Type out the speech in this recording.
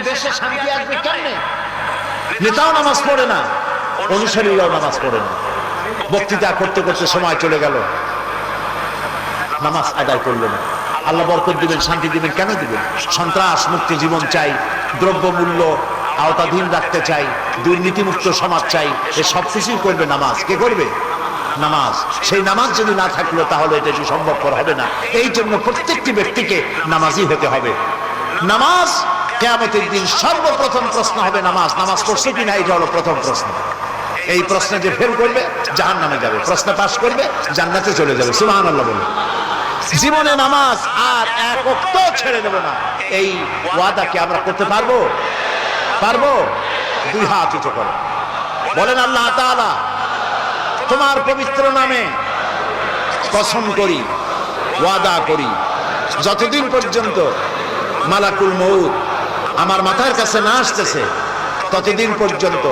দেশে শান্তি আসবে কেমনে? নেতাও নামাজ পড়ে না, অনুসারীরাও নামাজ পড়ে না। বক্তৃতা করতে করতে সময় চলে গেল, নামাজ আদায় করলো না। আল্লাহ বরকত দিবেন, শান্তি দিবেন, কেন দিবেন? সন্ত্রাস মুক্ত জীবন চাই, দ্রব্যমূল্য আওতাধীন রাখতে চাই, দুর্নীতিমুক্ত সমাজ চাই। এ সব কিছুই করবে নামাজ। কে করবে? নামাজ। সেই নামাজ যদি না থাকলো তাহলে এটা সম্ভবপর হবে না। এই জন্য প্রত্যেকটি ব্যক্তিকে নামাজি হতে হবে। নামাজ কিয়ামতের দিন সর্বপ্রথম প্রশ্ন হবে নামাজ। নামাজ পড়ছে কিনা, এটা হলো প্রথম প্রশ্ন। এই প্রশ্নে যে ফেল করবে জাহান্নামে যাবে, প্রশ্ন পাস করবে জান্নাতে চলে যাবে। সুবহানাল্লাহ বলে। জীবনে নামাজ আর এক ওয়াক্ত ছেড়ে দেব না, এই ওয়াদা কি আমরা করতে পারবো? পারবো? দুই হাত উঁচু করো, বলেন আল্লাহ তাআলা তোমার পবিত্র নামে কসম করি, ওয়াদা করি, যতদিন পর্যন্ত মালাকুল মউত আমার মাথার কাছে না আসতেছে ততদিন পর্যন্ত